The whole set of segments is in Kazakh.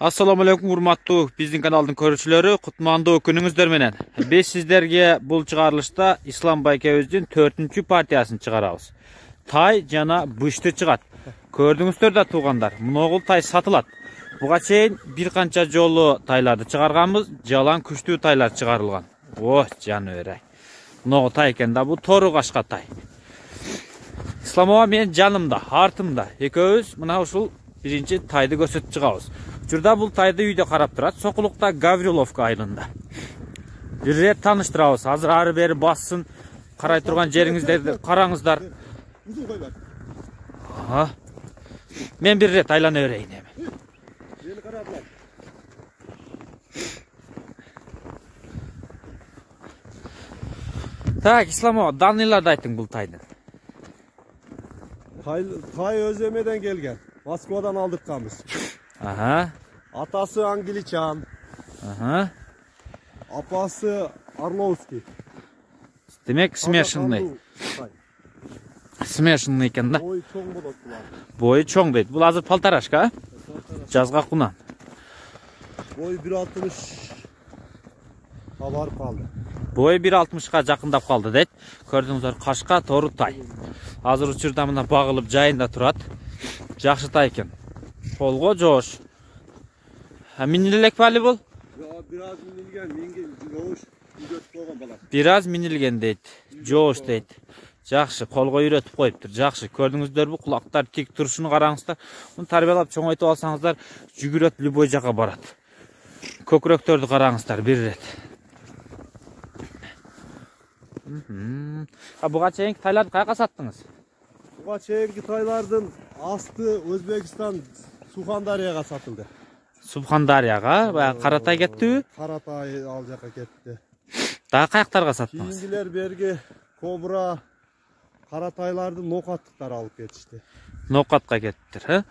Assalamu alaikum urmattуу bizdin kanaldын көрүүчүлөрү, кутмандуу күнүңүздөр менен. Биз сиздерге бул чыгарылышта Ислам байкебиздин 4-чү партиясын чыгарабыз. Тай жана бышты чыгат. Көрдүңүздөр да туугандар, муногул тай сатылат. Буга чейин бир канча жолу тайларды чыгарганбыз, жалаң күчтүү тайлар чыгарылган. О, жаныбер. Муногул тай экен да, бул тору кашка тай. Исламова менин жанымда, артымда. Экөөбүз мына ушул биринчи тайды көрсөтүп чыгабыз. Учурда бул тайды үйдө карап турат, Сокулукта Гавриловка айылында. Бир рет тааныштырабыз. Азыр ары бери бассын, карай турган жериңиздерди караңыздар. Мен бир рет айлана берейин эми. Так, Исламова, данныйларды айтың бул тайдын. Tay Özleme'den gelgen. Moskvadan aldırtkanız. Aha. Atası Angliçan. Aha. Apası Arlovski. Demek смешанный. Смешанный экен да. Boyu çoğun болады bular. Boyu çoğun дейт. Бул азыр палтарашка. Жазга кунан. Boyu 1.60 барып калды. Boyu 1.60-га жакындап калды дейт. Көрдүңүздөр, кашка тору тай. Азыр учурда мына багылып жайында турат. Жакшы тай экен. Колго жоош. Минилек бали бул? Biraz minilgen, жоош үйрөтүп койгон бала. Biraz minilgen дейт. Жоош дейт. Жакшы, колго үйрөтүп коюптур. Жакшы. Көрдүңүздөрбү, кулактар тик турушун караңыздар. Муну тарбиялап чоңойтуп алсаңыздар, жүгүрөт любой жака барат. Көкүрөктөрдү караңыздар бир рет. Буга чейинки тайларды каяка саттыңыз? Буга чейинки тайлардын асты Өзбекстан Сухандарияга сатылды. Субхандарияга, баягы Каратай кеттиби? Каратай ал жака кетти. Дагы каяктарга саттыңыз? Кийингилер берги Кобра Каратайлардын ноокаттыктары алып кетишти. Ноокатка кеттиптир, э?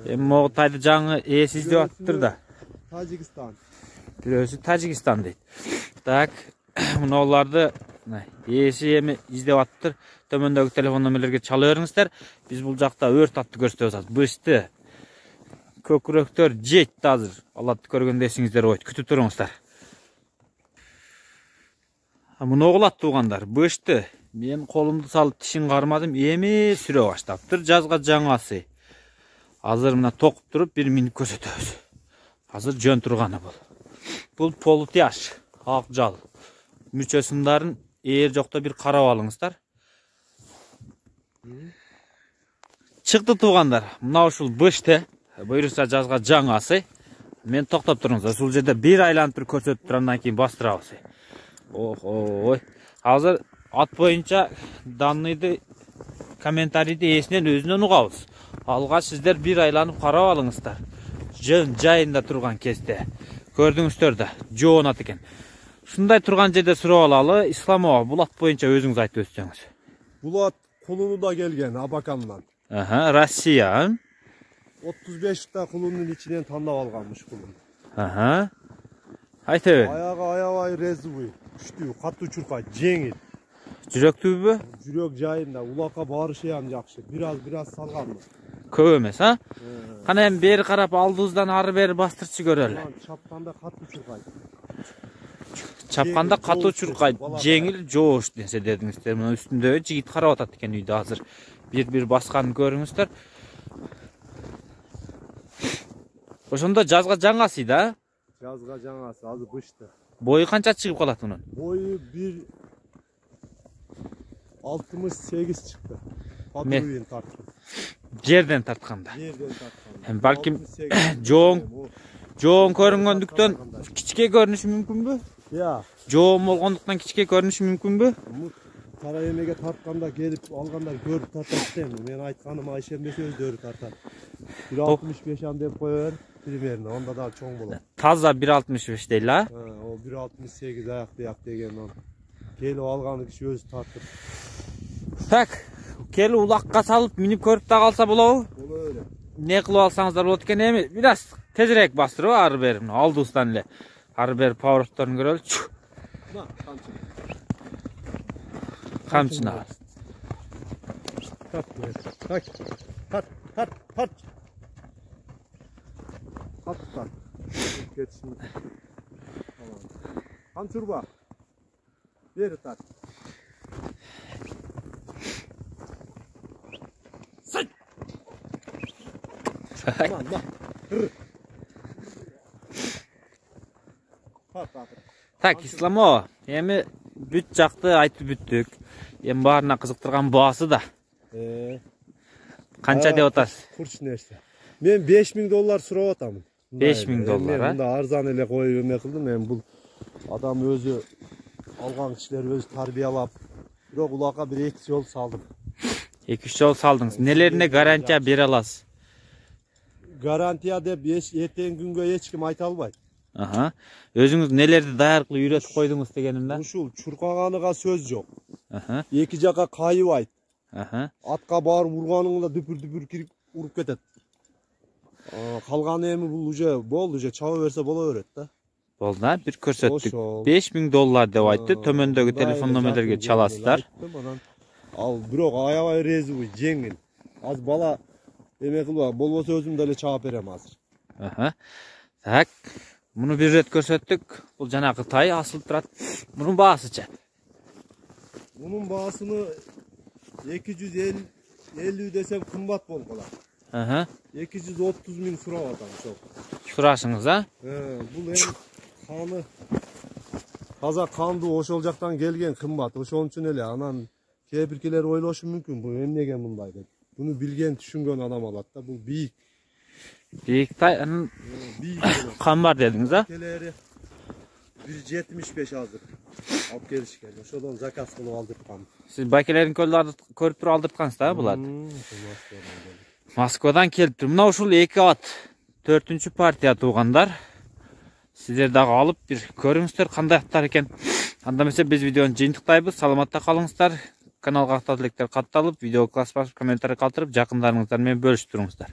Эми могу тайды жаңы ээси издеп атыптыр да. Тажикстан. Бирөөсү Тажикстан дейт. Так, мунуларды ээси эми издеп атыптыр. Төмөндөгү телефон номерлерге чала бериңиздер. Биз бул жакта өрт атты көрсөтүп атабыз. Бышты, көкүрөктөр жетти азыр. Аллатты көргөндө эсиңиздер койт. Күтүп туруңуздар. Муногул ат туугандар, бышты. Мен колумду салып тишин кармадым, эми сүрө баштаптыр. Жазга жаңасы. Азыр мына токуп туруп 1 минут көрсөтөбүз. Азыр жөн турганы бул. Бул полутяж, ак жал. Мүчөсүндарын ээр жокто бир карап алыңыздар. Чыкты туугандар. Мына ушул бышты. Буйруса жазга жаңасы. Мен токтоп туруңуздар. Ушул жерде бир айланып туруп көрсөтүп туруп андан кийин бастырабыз. Ой. Азыр ат боюнча данныйды комментарийди ээсинен өзүнөн угабыз. Алгач сиздер бир айланып карап алыңыздар. Жөн жайында турган кезде. Көрдүңүздөр да, жоонат экен. Ушундай турган жерде сурап алалы, Исламова, бул ат боюнча өзүңүз айтып өтсөңүз. Бул ат Кулунуда келген, Абакандан. Россия. 35 та кулунун ичинен тандап алганмыш кулун. Айта бер. Аягы аябай резвый, күчтүү, катуу чуркайт, жеңил. Жүрөктүүбү? Жүрөк жайында, улакка барышы ham жакшы. Бираз салганмын. Көп эмес, а? Кана эми бери карап алдыбыздан ары бери бастырчы көрөлү. Чапканда катуу чуркайт. Чапканда катуу чуркайт, жеңил, жоош десе дедиңиздер. Мына үстүндө жигит карап атат экен үйдө азыр. Бир басканын көрүңүздөр. Ошондо жазга жаңасы да? Жазга жаңасы, азыр бышты. Бою канча чыгып калат мунун? Бою 1.68 чыкты. Патрулин тарттым. Жерден тартканда. Жерден тартканда. Балким жоон көрүнгөндүктөн кичке көрүнүшү мүмкүнбү? Я. Жоон болгондуктан кичке көрүнүшү мүмкүнбү? Кара эмеге тартканда келип алгандар көрүп тартат дейм. Мен айтканым Айшембек өздөрү тартат. 1.65 ан деп кое бер. Примерно, онда да чоң болот. Таза 1.65 дейли, а? О 1.68 аяк деген он. Келип алганы киши өзү тартып. Так, келип улакка салып минип көрүп да калса болобу? Боло эле. Не кылып алсаңыздар болот экен эми. Бираз тезирээк бастырып ары бери, алдыбыздан эле. Ары бери поворотторун көрөлүчү. Мына камчы. Камчына. Так. Hadi. Geçsin. Tamam. Han çurba. Beri tat. Say. Tamam bak. Tak İslam o. Emi büt çaktı aytı büttük. Em barına kızıktırgan boğası da. Kança de otas? Kurç nerse. Men $5.000 surap atamın. $5.000 ha? Bunda arzan ele koyup eме kıldım. Men bu adam özü algan kişiler özü tarbiyalap. Bирок ulaka bir iki yol saldım. 2-3 yol saldınız. Nelerine garantiya beri alasız? Garantiya dep ertegen güngө hiç kim ayta albayt. Aha. Özünüz nelerdi dayarıklı üretip koydunuz degenimden? Ушул чуркаганыга söz yok. Aha. Эки жака кайыбайт. Aha. Атка барып урганыңда дүпүр кирип уруп кетет. Калганы эми бул уже болду, уже чаба берсе боло берет да. Boldu ha, bir körsettik. Oşol. $5.000 dep aytты. Tömöndögü telefon nomerlerge çalasızlar. Al бирок аябай резуй, жеңил. Az bala эме кылба, болбосо өзүм деле чаап берем азыр. Aha. Tak. Bunu bir ret körsettik. Bul janakı tay asılıp turat. Bunun baasıça. Bunun baasını 250 desem kımbat bol kalar. Aha. 230.000 surap atam çok. Suraşыңız ha? Bu hem kanı taza kandı oşol jaktan gelgen kımbat. Oşon üçün ele anan kepirkiler oyloşu mümkün. Bu emnegen mundaydı. Bunu bilgen, düşüngen adam alat da. Bu büyük. Büyük tay kan var dediniz ha? Keleri 175 hazır. Alıp gelişken. Oşodan zakas kılıp aldırtkan. Siz bakelerin kolları körüp tur aldırtkansız da bulat. Moskvadan kelip tur. Mına uşul 2 at 4-cü partiya tuğandar. Sizler dağı alıp bir körüңүздөр kандай atlar eken. Anda mesela biz videonu jıйынтыктайбыз. Саламатта kalыңыздар. Kanalga aqta tilектер катталып, video klass basıp, kommentary kaldırıp, жақындарыңыздармен бөлüşіп тұрыңыздар.